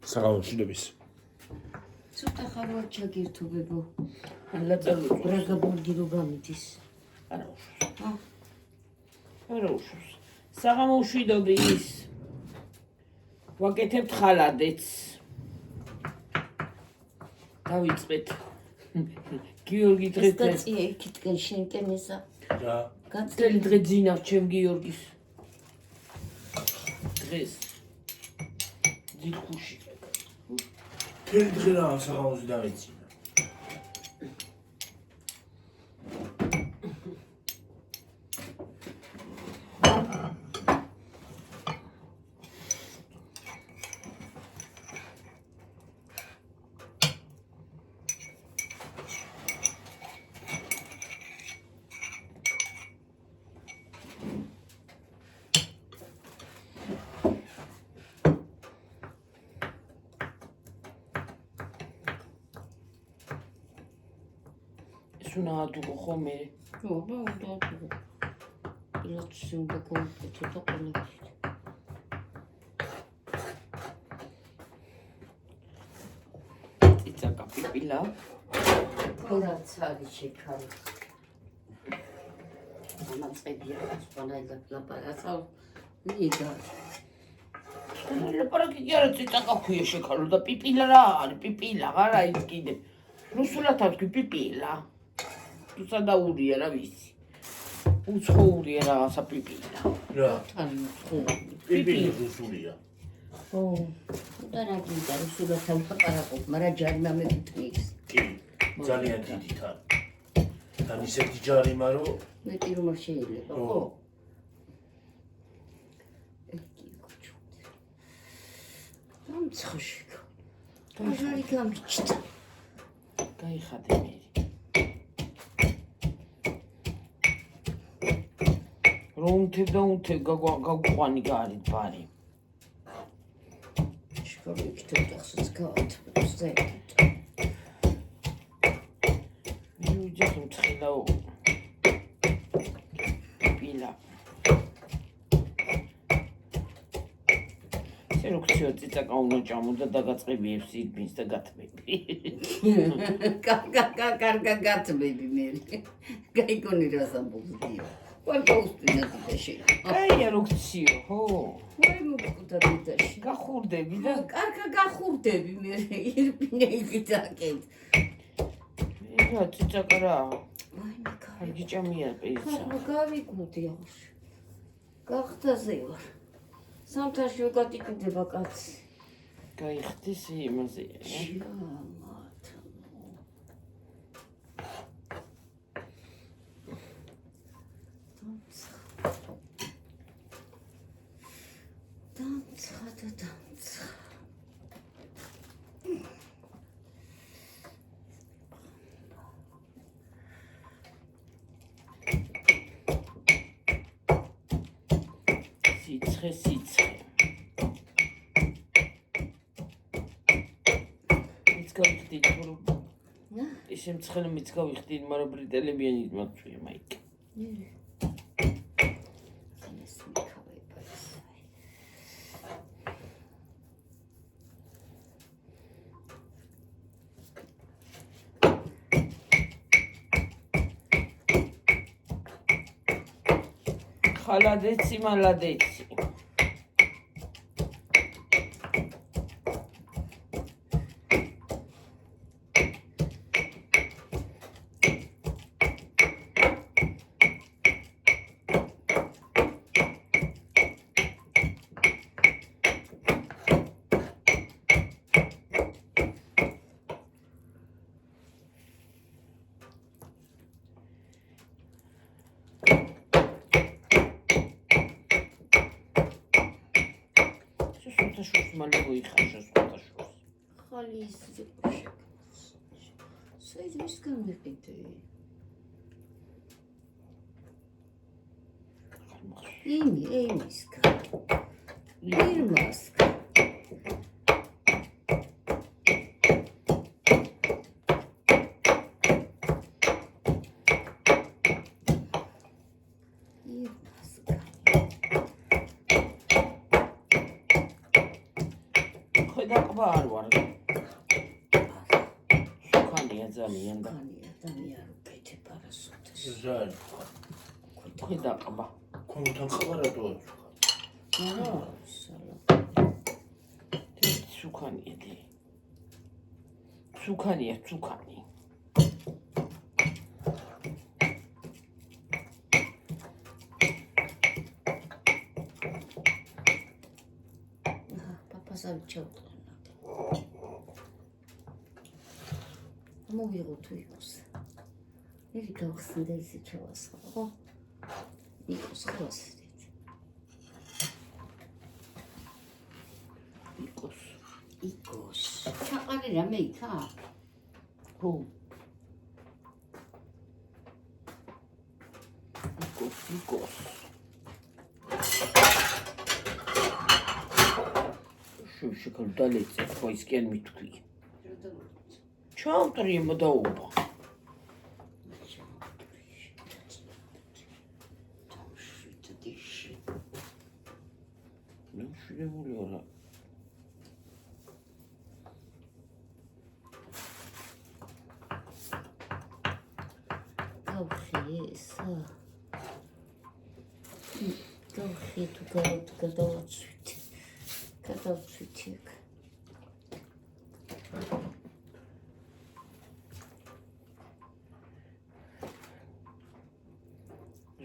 საღამოშიდების. ცოტა ხარვარ ჩაგირთობებო. ლაწალო. ბრაგა ბურგირო გამიდის. არა უშავს. არა უშავს. საღამოშვიდობის. ვაკეთებთ ხალადეც. დავიწყეთ. გიორგი დღეს გაწია იქითკენ შენკენ ესა. რა? გაწელი დღე ძინავს ჩემ გიორგის. დღეს ძიხუში. თელი დღე რა საღამოზე დავეცინა. უნდა ადუღო ხოლმე. ობა, უნდა ადუღო. პილატუსი უნდა გავუკეთო და ყველაფერი. წიწაკა პიპილა. რაც არის შეკარი. ამაწყებია სპანაილა ლაპარაკა. ვიდა. ლაპარაკი კი არა წიწაკა ქვია შეკარო და პიპილა რა არის პიპილა არა ის კიდე. რუსულად თქვი პიპილა. სადაურია რა ვიცი. უცხოურია რაღაცა პიპილა. რა? თან უცხოური. პიპილი რუსულია. ო, და რა გინდა რუსულად ლაპარაკობ, მაგრამ ჯარი მამეკითხის. კი, ძალიან დიდი თან. თან ისეთი ჯარი მარო მეტი რომ არ შეიძლება, ხო? ეკი კუჩუდი. ამცხოში. გაჟარი გამიჩნდა. გაიხადე მე. რომთებ და უნთებ გაგვყვანი გარეთ ბარი. შეკავი იქით ახსოც გავათბობს და ეკით. მე ვიძახი მცხილაო. პილა. შენ უქციო წიწაკა უნდა ჭამოდა და გაწყებიებს ირბინს და გათმები. კარგა გათმები მე. გაიგონი რა სამბუზია. Quanto ustina tutto აი როქციო, ხო? ვაი მოგკვდა დედაში. გახურდები და კარგა გახურდები მე ირბინე იგიტაკეთ. რა წიწაკა რა? ვაი მე კარგი ჭამია პირისა. გავიგმოდი აღში. გახტაზე ვარ. სამთაში ვგატიკდება კაცი. გაიხდის იმაზე. Sitre. მიცგავიხდით, ისე მცხელი მიცგავიხდით, მაგრამ ბრიტელებიანი მაგწვია მაიკი. ხალადეცი, მალადეცი. მალე მოიხარშა სხვადასხვა. ხალი ის ზეპუშა. საერთოდ გამიყიდე. იმისკა. ირმასკა. ყბა არ ვარ. სუქანია ძალიან და ხანია დამიარო კეთე პარასოთეს. ზარ ქვედა ყბა. კონთან ხარატო არა, სალა. სუქანია დი. სუქანია, სუქანი. პაპასავი ჩავყნა. მოვიღო თუ იყოს. ერი გავხსნდა ისე ჩავასხა, ხო? იყოს ხოლოს. იყოს. ჩაყარი რამე იქა? ხო. იყოს. შუშიკალ დალეცე, ხო ისკენ მითქვი. ჩავტრი მოდაობა. ნუ შევული არა. გავხი თუ გადავაცვით. გადავაცვით იქ.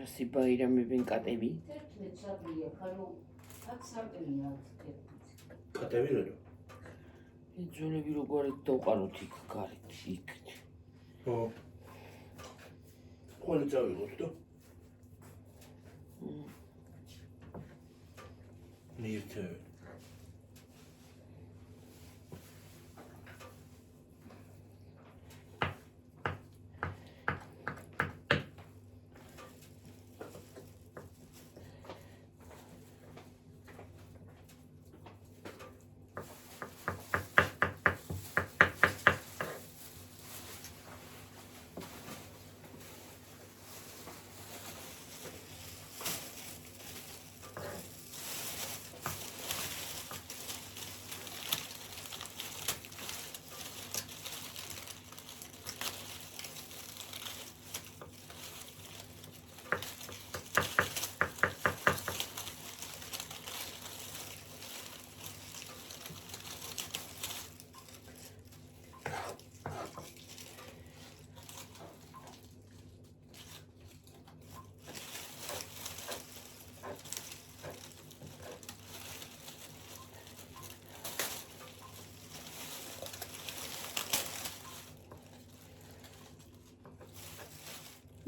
რასი ბაირამებენ კატები? 11 საათია, ხანო 10 საათია. კატები რა? ძოლები როგორ დავყაროთ იქ გარეთ იქ. ხო. ხოლმე წავიღოთ და ნირთე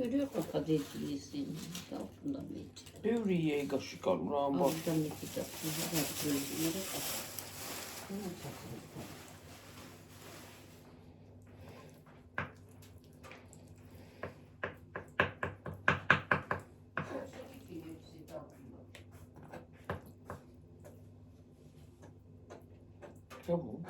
Görüyor pakadeti altında mıydı? ბევრია იგაში კალურა ამბა. Altında mıydı da? Tamam.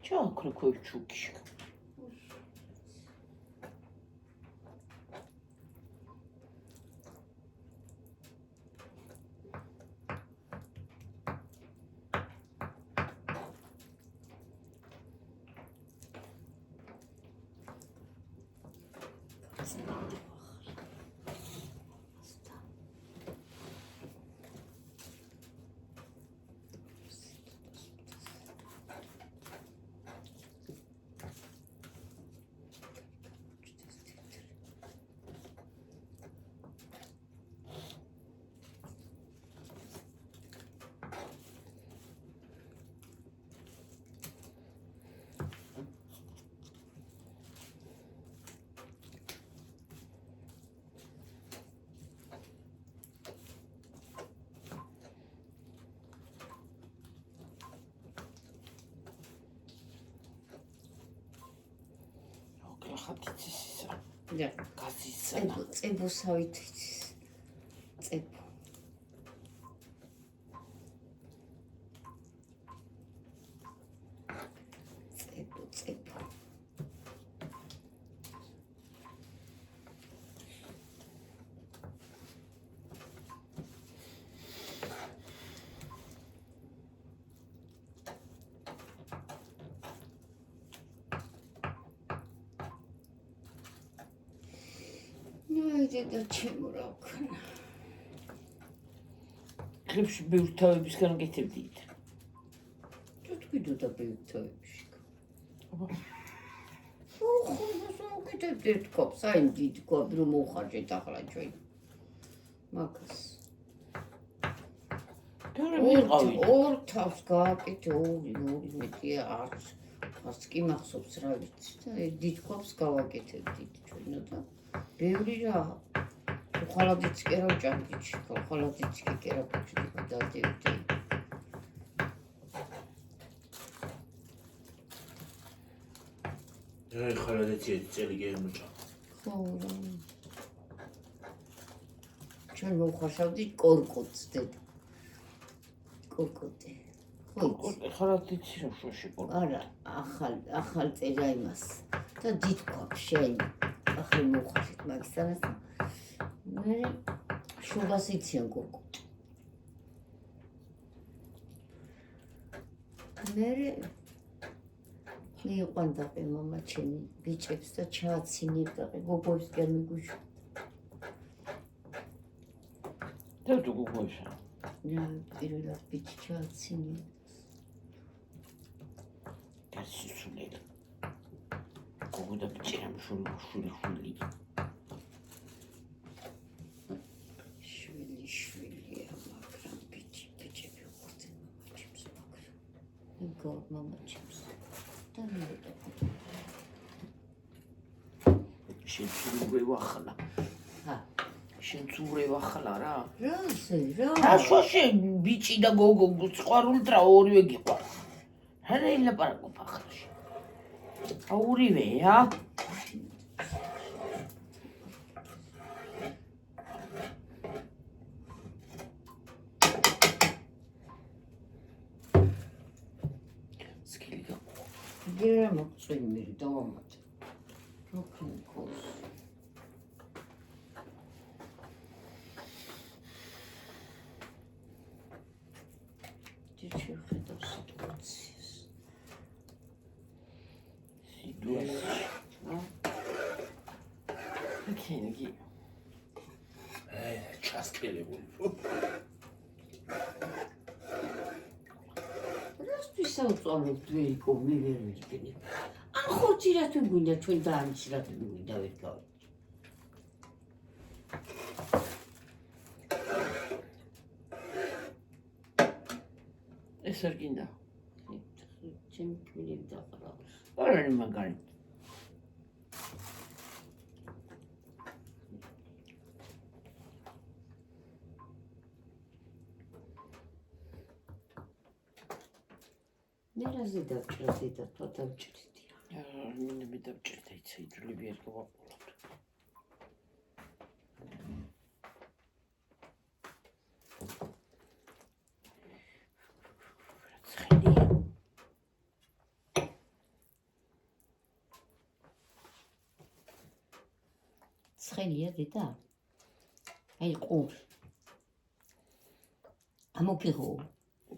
Çok çok kişi. ხათიცისა. და გაზისა. წებოსავით წებო. წებო. და ჩემო რა ვქნა. ხლებში ბევრ თავებისგან გეთებდით. თუ თქვიდო და ბევრთავებში. ხო, გეთებდი თქოს, აი დიდ კოპ რომ მოხარჯეთ ახლა ჩვენ. მაგას. ორ თავს გააკეთე, ორი მეტია არც. არც კი მახსოვს რა ვიცი და დიდ კოპს გავაკეთებდით ჩვენო და ბევრი რა. ხალადიც კი რა ჭამდით, ხალადიც კი კერაპუჩი გადადევდი. აი ხალადეთი წელი გემოჭა. ხო. ჩვენ მოხარშავდით კორკოტს დედა. კორკოტი. ხო. ხალათიცი რა შუაში კორკოტი. არა, ახალ წერა იმას და დიდ კოპს შენ. ახლა მოხარშეთ მაგისანას. მე შუბას იციან კორკოტი. მე მიიყვანდა მამა ჩემი ბიჭებს და ჩააცინებდა გოგოებსგან მიგუშ. და თუ გოგოებსა. რა პირველად ბიჭი ჩააცინებდა. გასისულელი. გოგო და ბიჭი რამ შული. შვილია, მაგრამ ბიჭები უხორცენ მამა ჩემს მაგრამ. გოგო მამა ჩემს. და მე შენ ცურვება ახლა. შენ ცურვება ახლა რა. რა? შენ ბიჭი და გოგო სიყვარულით რა ორივე გიყვარს. რა ილაპარაკობ ახლა შენ. ორივეა? გერა მოწვენი მე დავამატე. როქინკოს. ჯიჭი ხედავ სიტუაციას. ოკეი. აი ჩასკელებული. საუწვალოთ ვერიკო მე ვერ ვიგდები. ან ხოჭი რა თუ გვინდა ჩვენ დაამჩი რა თუ გვინდა ვერ გავიგე. ეს არ გინდა. ჩემი კბილები დაყრავს. არა მაგარი. მე რაზე დავჭრდი და თვა დავჭრდი. მინდა მე დავჭრდა იცი იძულები არ გავაყოლოთ. ცხელია დედა? აი ყური. ამოფიღო.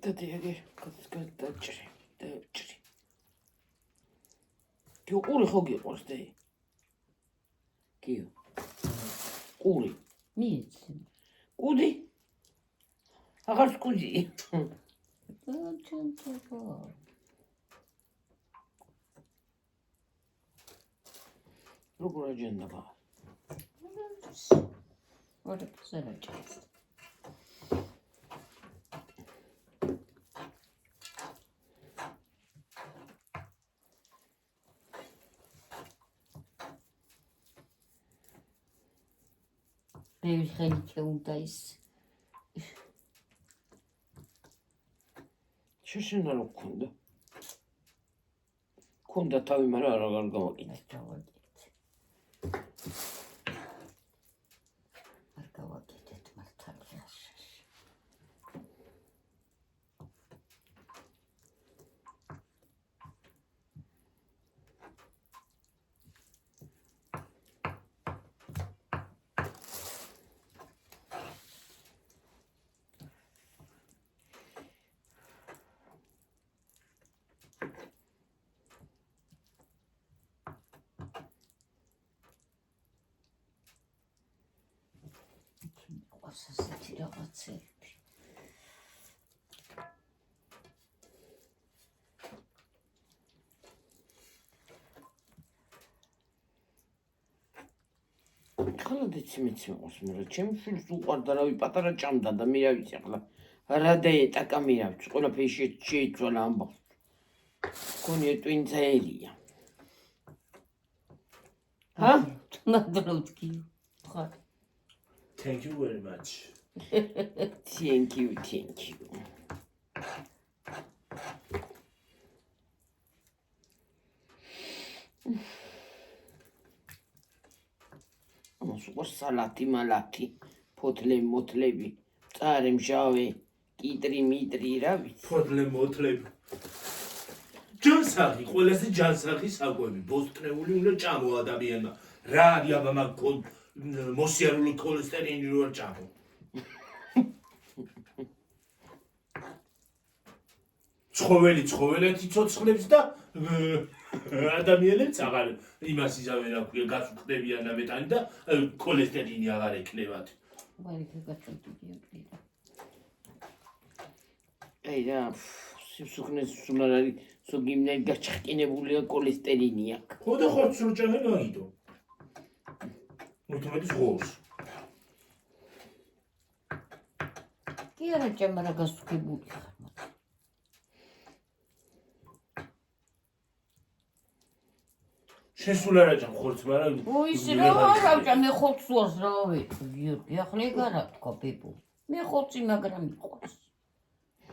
დადიაგი გადაჭრი. დავჭრი. გიყური ხო გიყვარს დე? გიო. ყური. მიცი. კუდი? აღარ კუდი. ჩანტო. როგორ აჯენდა? ორი ზერაჭის. ბევრი ხელი შეუნდა ის. შეშენა რო გქონდა. გქონდა თავი, მაგრამ არ გავაკეთე. არ გავაკეთეთ მართალია. მყავს ასეთი რაღაცები. ხალადეც მეც მეყავს, მაგრამ ჩემი შვილს უყვარდა რავი პატარა ჭამდა და მე რა ვიცი ახლა რა დაეტაკა მე რა ვიცი ყველაფერი შეიცვალა ამბავს. გონია ტვინძაერია. ჰა? ნადროთ კი. ხარ. Thank you very much. Thank you. ამას უყურს სალათი, მალათი, ფოთლები, მწარე, მჟავე, კიტრი, მიტრი, რა ვიცი. Მოთლები. ჯანსაღი, ყველაზე ჯანსაღი საკვები, ბოსტნეული უნდა ჭამო ადამიანმა. რა არის აბა მაგ მოსიარული ქოლესტერინის რო არ ჭამო. ცხოველი ცოცხლებს და ადამიანებს აღარ იმას იზავენ რა ქვია გასუხდებიან და მეტანი და ქოლესტერინი აღარ ეკნებათ. ვაიქა გაწოდილია. აი რა, სიფსუხნეს სულ არ არის, ზოგიმნაირ გაჩხკინებულია ქოლესტერინი აქ. ხო და ხორცს რო ჭამენ მაგითო. მეთუმეტის ღორს. კი არა ჭამა რა გასუქებული ხარ. შესულ არ აჭამ ხორცს, მაგრამ ისე რა არავჭა მე ხორცს ვარს რა ვეტყვი გიორგი ახლა ეგ არა თქვა ბებო მე ხორცი მაგრამ მიყვარს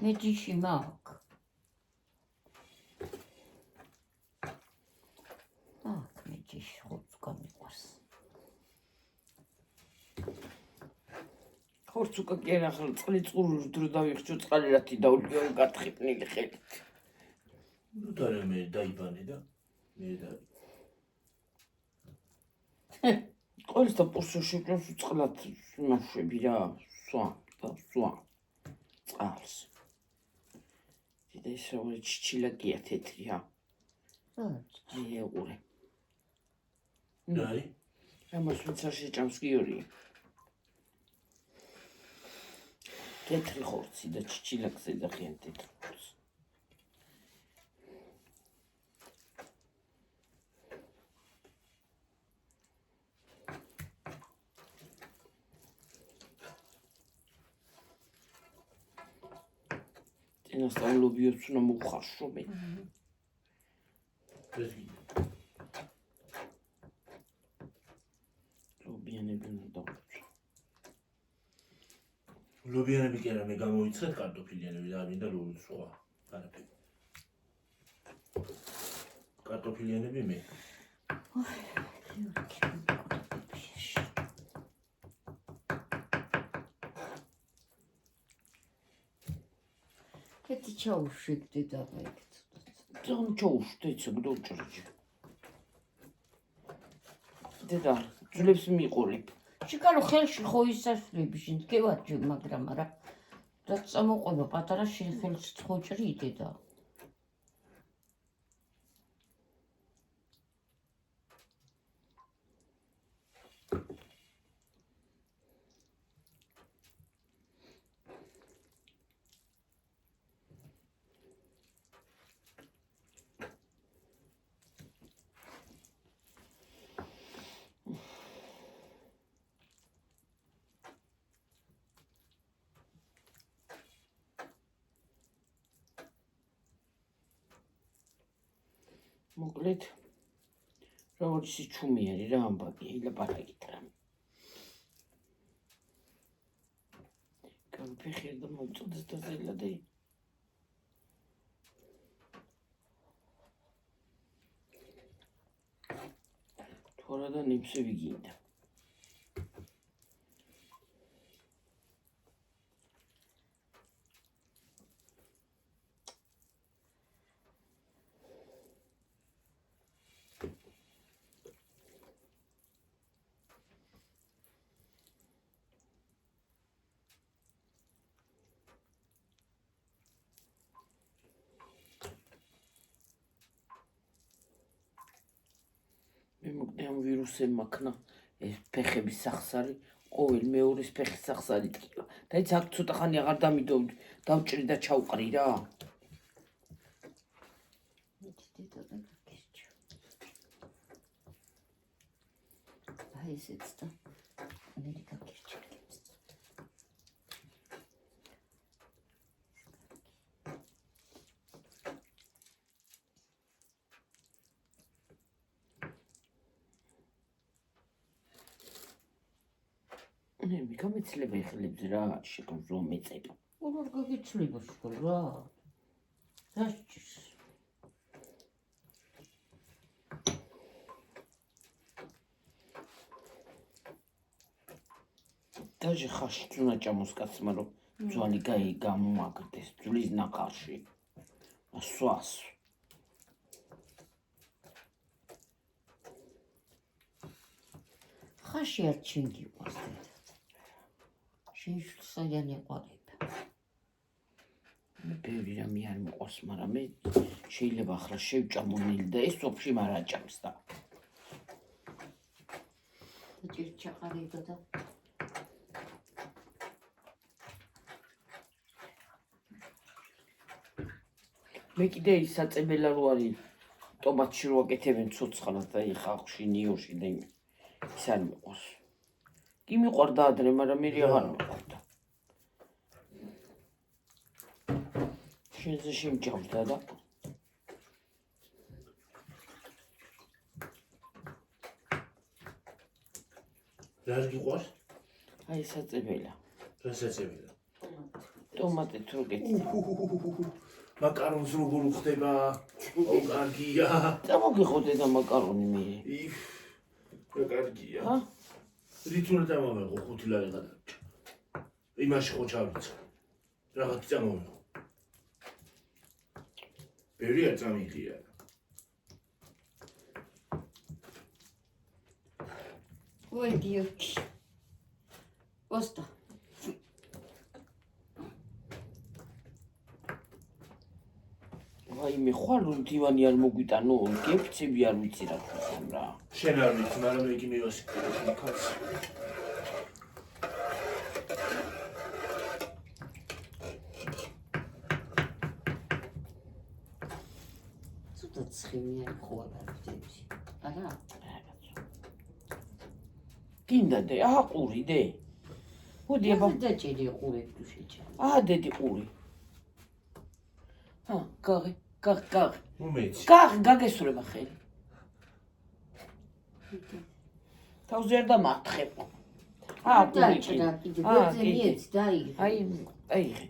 მე ჯიში მაქვს აქ მე ჯიში ხორცს გამიყვარს ხორცს უკა კი არა ახლა წყალი წყურული დრო დავიხჭო წყალი რათი დაულიო გათხიპნილი ხელით. ნუ და მე დაიბანე და მე და ყოველს და პურსოში ვჭრავს წყლად ნაშვები რა, სვა წყალს. და ეს რა ჩიჩილაკია თეთრი რა. აი ეყურე. აი ამას ვინც არ შეჭამს გიორგი. თეთრი ხორცი და ჩიჩილაკზე ძახიან თეთრი ხორცი. წინასწავლობიებს უნდა მოვხარშო მე. ლობიანები უნდა დავუწვა. ლობიანები კი არა მე გამოვიცხეთ კარტოფილიანები და არ მინდა სხვა არაფერი. კარტოფილიანები მე. კეთი ჩაუშვიგდი და ეგ ძალიან ჩაუშვდე ცოდოჭრიჯი. დედა, ძვლებს მიყოლებ. შეკარო ხელში ხო ისასვლები შენ გევარჯი მაგრამ არა და წამოყვება პატარა შენ ხელში ხო ჭრიდე და მოკლედ როგორც ჩუმიერი რა ამბაკი ილაპარაკით რა. გამფეხერ და მოვწოდეს და ზელადე. თორა და ნიფსები გინდა. მე მოკდე ამ ვირუსებმა ქნა ეს ფეხების სახსარი ყოველ მეორის ფეხის სახსარი ტკივა. და იცი აქ ცოტა ხანი აღარ დამიდოვდი, დავჭრი და ჩავყრი რა. აი ესეც და ნელი გაგირჩა. მე გამეცლება ეხლებს რა შეგრძო მეწება. როგორ გაგიცლება შეგრძო რა? დასჭირს. დაჟე ხაში უნდა ჭამოს კაცმა რომ ძვალი გამომაგდეს ძვლის ნახარში. ასვას. ხაში არ ჩენ გიყვარს დედა. შენ შენ ეყარება. მე ბევრი რამე არ მიყვარს, მაგრამ მე შეიძლება ახლა შევჭამო ნილი და ეს სოფში მარა ჭამს და. ჭირ ჩაყარება და მე კიდე ის საწებელა რო არის ტომატში რო აკეთებენ ცოცხლად და ხალხში ნიოში და ის არ მიყვარს. კი მიყვარდა ადრე, მაგრამ მე აღარ მიყვარდა. შენზე შემჭავდა და რა გიყვარს? აი საწებელა. რა საწებელა? ტომატით რო გეცი. მაკარონს როგორ ხდება? ო კარგია. წამოგიხოდე და მაკარონი მე. რა კარგია. ჰა? რით უნდა დამავეღო 5 ლარი გადაჭა. იმაში ხო ჩავიცა. რაღაც წამოვეღო. ბევრი არ წამიღია. ой девки. Оста. აი მე ხვალ რომ დივანი არ მოგვიტანო, გეფცები არ ვიცი რა თქმა რა. შენ არ ვიცი, მაგრამ მე კი მივასწრებ კაცს. ცოტა ცხიმიანი ხوار არის. არა? გინდა დე, აა ყური დე. მოდი აბა. დაჭერი ყურები თუ შეჭა. აა დედი ყური. ჰა, გაღი. უმეცი. გაგესურება ხელი. თავზე არ დამართხებ. აა ყური. დაჭერა კიდე გვეძებიეთ დაიღე. აიღე.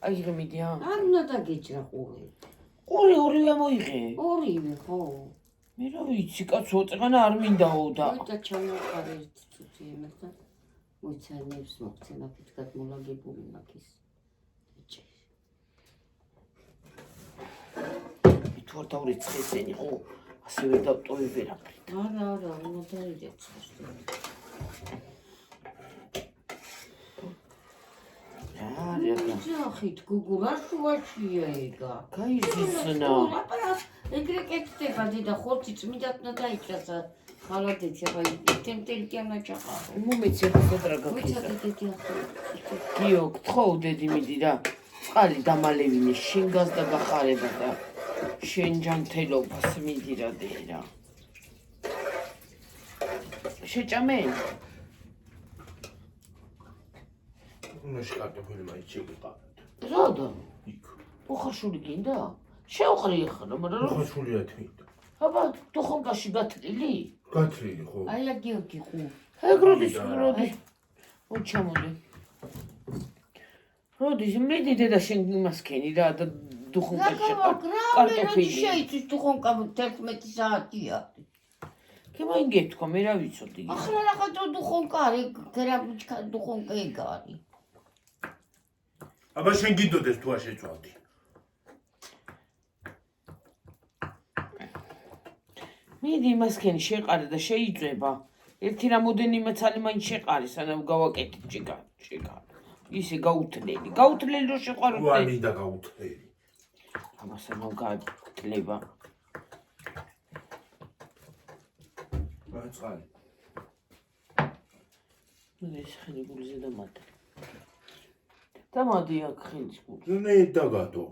აიღე მიდია. არ უნდა დაგეჭრა ყურები. ყური ორივე მოიღე. ორივე ხო? მე რა ვიცი, კაცო, წეღანა არ მინდაო და. და ჩამოყარე ერთი წუთი ემეთ და მოიცანებს მოხცენა ფეთქად მოლაგებული მაგის. თუ არ დავრიცხესენი ხო, ასე ვერ დავტოვე ვერაფრით. არა, უნდა დაირეცხოს. ჯახით გუგუ რა შუაშია ეგა? გაიზისნა. ეგრე კეთდება დედა ხორცი წმიდად უნდა დაიჭრა ხალათეთი აბა თემტელი კი ამა ჩაყარო. მომეცე ხოდრა გაქიზა. გიო, ხო დედი მიდი რა. წყალი დამალევინე შენ გას და გახარება და შენ ჯანმრთელობას მიდი რა დე რა. შეჭამე? ნუში კარტოფილი მაიჩები ყავთ. როდა? იქ. უხაშული გინდა? შევყრი ახლა, მაგრამ უხაშულია თვითონ. აბა, დუხონკაში გათლილი? გათლილი ხო? აი აქ გიორგი ხუ. ეგროდის. მოჩამოდი. როდის მიდი დედა შენ იმასქენი რა და დუხონკაში კარტოფილი შეიცის დუხონკა 11 საათია. კი მაინგე თქვა მე რა ვიცოდი. ახლა რაღაც დუხონკა არის, გრაბუჩკა დუხონკა ეგ არის. აბა შენ გიდოდეს თუ არ შეწვალდი. მიდი იმასქენი შეყარე და შეიწება. ერთი რამოდენიმე ცალი მაინც შეყარი, სანამ გავაკეთებ ჭიკა. ისე გაუთლელი რო შეყარო. თუ არ მინდა გაუთლელი. აბა სანამ გაათლება. მაწყალი. ეს ხელი გულზე დამატე. დამადი აქ ხელის გულზე. მე დაგადო.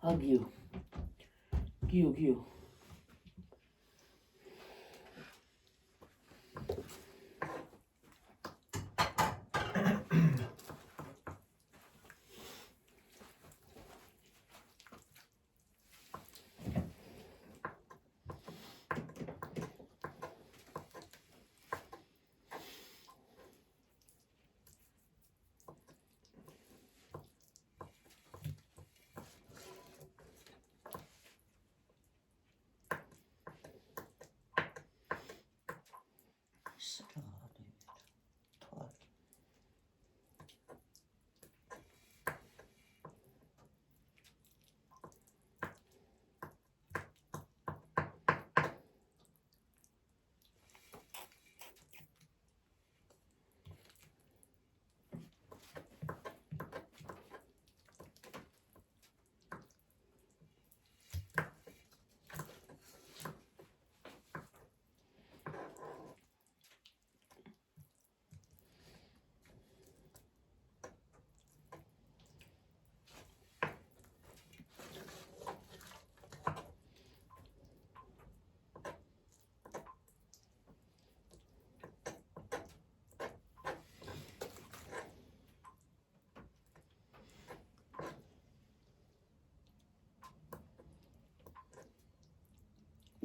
აგიო. გიო.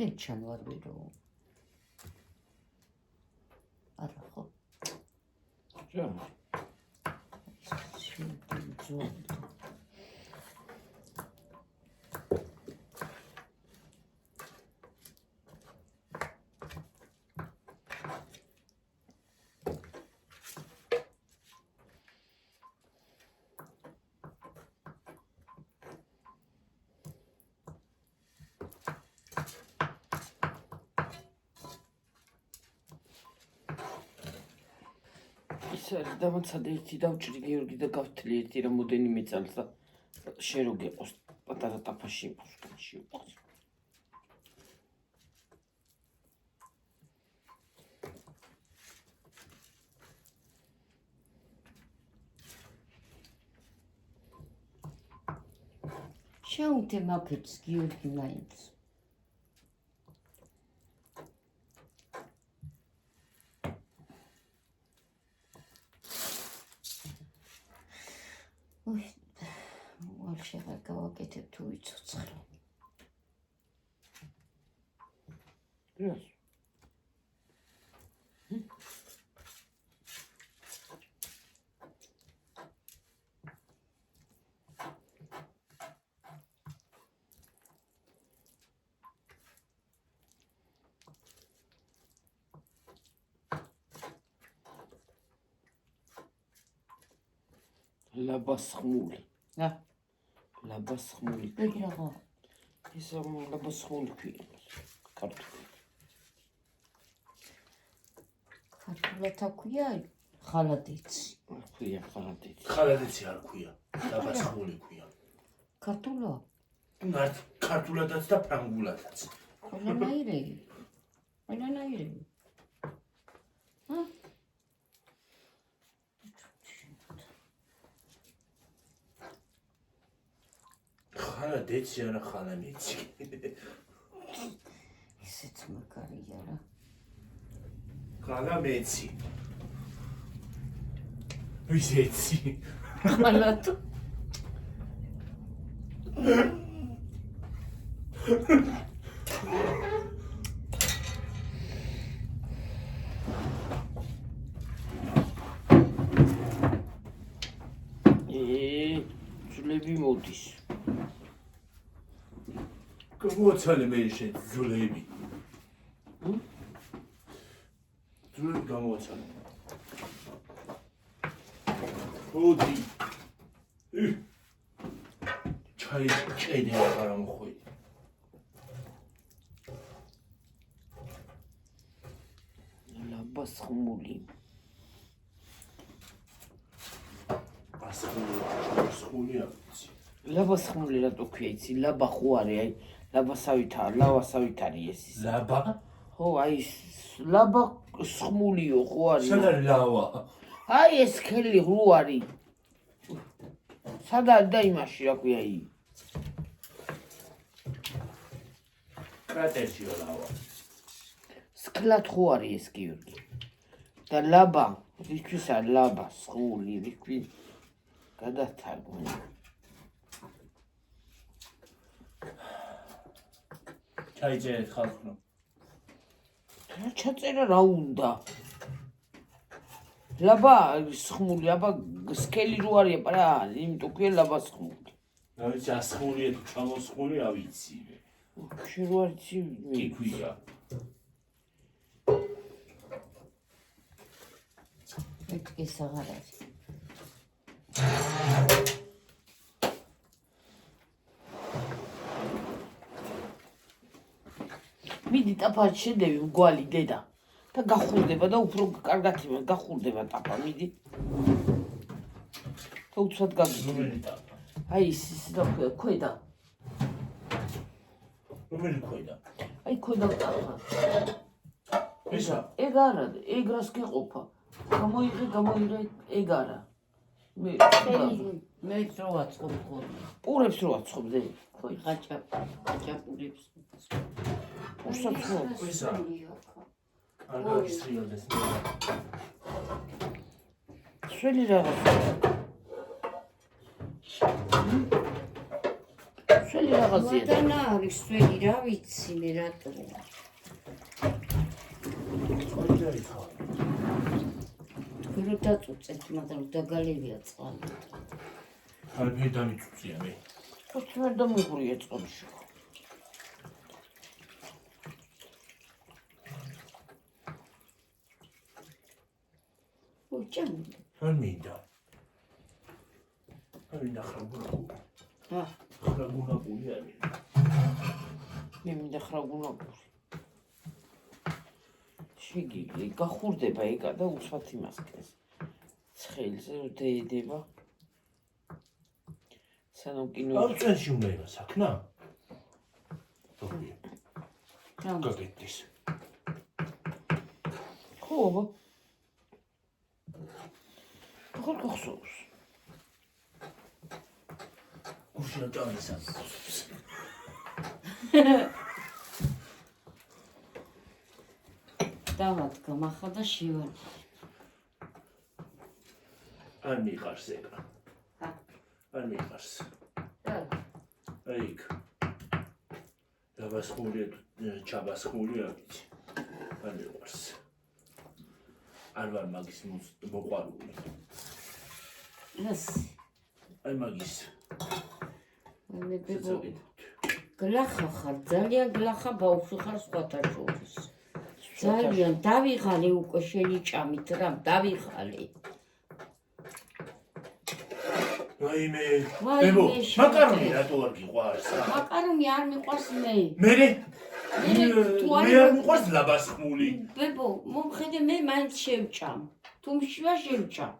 ნიჩან ვარ ვირო. არა ხო. რა. შეიძლება. დამაცადე ერთი დავჭრი გიორგი და გავთლი ერთი რამოდენიმე წელს და შენ რო გიყოს პატარა ტაფაში იყოს. შეუნთე მაქეთს გიორგი მაინც. შეღარ გავაკეთებ თუ ვიცოცხლო. რას? ლაბასხმული. ლაბასხმული. ეგრაღო. ის ლაბასხმული ქვია. ქართული. ქართულად აქვია ხალადიცი. ქვია ხალადიცი. ხალადიცი არ ქვია. ლაბასხმული ქვია. ქართულა? მართ ქართულადაც და ფრანგულადაც. ყველანაირები. ხალადიცი არა ხალანიცი. ისეც მაგარია რა. ხალამეცი. ვიზეცი. ხალატო. ძვლები მოდის. გამოცალე მე შენ ძვლები. ძვლები გამოცალე. ოდი. ჩაი ჭედი აღარ მოხვედი. ლაბასხმული. სხული აბიცი. ლაბასხმული რატო ქვია იცი? ლაბა ხო არის, აი ლავასავით არის ეს ის. ლაბა? ხო, აი ლაბა სხმულიო ხო არის? სად არის ლავა? აი ეს ხელი რო არის. სად არის და იმაში რა ქვია აი? კრატერში ლავა. სკლად ხო არის ეს გიორგი? და ლაბა, რისთვის არის ლაბა, სხმული, რისთვის გადათარგმნი. ჩაიწერეთ ხალხო. რა ჩაწერა რა უნდა? ლაბა სხმული, აბა სკელი რო არის რა, იმიტომ ქვია ლაბა სხმული. რა ვიცი, ასხმულია თუ ჩამოსხმული, ავიცი. შენ რო არის კი ქვია. ეს აღარ არის. მიდი ტაფად შედევი მგვალი დედა და გახურდება და უფრო კარგად იმა გახურდება ტაფა მიდი და უცბად გაგიგე რომელი ტაფა? აი ის რა ქვია ქვედა რომელი ქვედა? აი ქვედა ტაფა ესა? ეგ არა ეგ რას გეყოფა გამოიღე ეგ არა მე რო ვაწყობ ხოლმე. პურებს რო აცხობდე ხაჭაპურებს. უსაცო ესა? არ გაგისრიალდეს მე. შველი რაღაცა შველი რაღაცია მადანა არის სველი რა ვიცი მე რატო. ყველი ხარ. რო დაწუწეთ, მაგრამ დაგალევია წყალი. არ მიდამიწუწია მე. თვითონ დამიღურია წყალში უჭამი. არ მინდა. არ მინდა ხრაგუნაკული. ხრაგუნაკული არ მინდა. მე მინდა ხრაგუნაკური შეგიგli გახურდება ეგა და უცბად იმასკეს ცხელზე დედება სანამ კინო არ წენში უნდა იყოს საქმე? როგორია? გაგეთის. ხო აბა ხო გახსოვს გუშინ ჭამისა. დავად გამახა და შევარ. არ მიყარს ეგა. არ მიყარს. აიქ. დაბასხულია ჩაბასხულია ვიცი. არ მიყარს. არ ვარ მაგის მოყვარული. ეს აი მაგის. მე ბებო გლახა ხარ, ძალიან გლახა ბავშვი ხარ სხვათა შორის. ძალიან დავიღალე უკვე შენიჭამით რა, დავიღალე. ვაიმე, ბებო, მაკარონი რატო არ გიყვარს? მაკარონი არ მიყვარს მე. მე თუ არ არ მიყვარს ლაბასხმული. ბებო, მომხედე მე მაინც შევჭამ. თუ მშივა შევჭამ.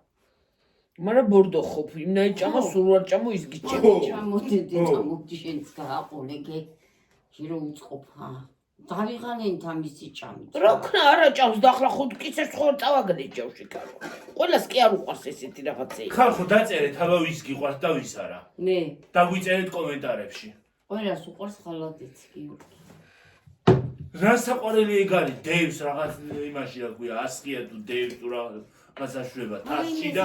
მაგრამ ბორდო ხო იმნაიჭამა სულ არ ჭამო ის გიჭე ჩამოდი შენც გააყოლეგე. ჯირო უწყობა. დავიღალენ თამისი ჭამით. რა ქნა არა ჭამს და ახლა ხუთ კიცებს ხო წავაგდე ჯავში კარო. ყველას კი არ უყვარს ესეთი რაღაცები. ხალხო დაწერეთ აბა ვის გიყვარს და ვის არა. მე დაგვიწერეთ კომენტარებში. ყველას უყვარს ხალათიც კი. რა საყვარელი ეგ არის დევს რაღაც იმაში რა ქვია ასკია თუ დევს თუ რაღაც აშუება თასში და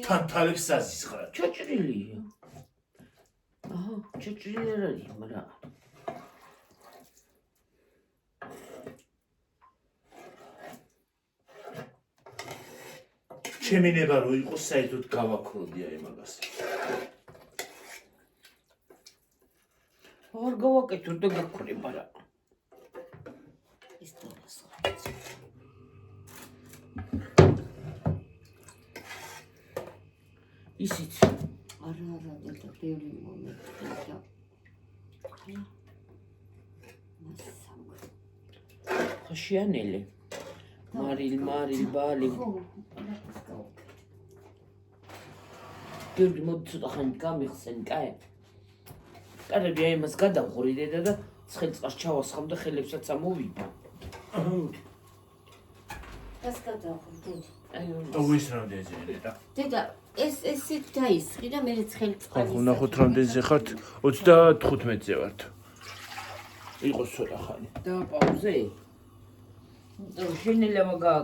თან თალებს საზისხრად. ჩოჭრილია აჰა ჩოჭრილი არ არის მაგრამ ჩემი ნება რო იყოს საერთოდ გავაქროდია იმაგას. არ გავაკეთო და გაქრება რა. ის დარას. ისიც არა და ბევრი მომენტი და ხაშიანელი მარილ ბალი გიორგი მოდი ცოტა ხანი გამიხსენ, კაი. კარები აი მას გადავღური დედა და ცხელწყალს ჩავასხამ და ხელებსაც ამოვიდა. ეს გადავღური. ვის რამდენზე და დედა, ესე დაისხი და მე ცხელი წყალი. ხო ნახოთ რამდენზე ხართ 35-ზე ვართ იყოს ცოტა ხანი და პაუზე. შენელება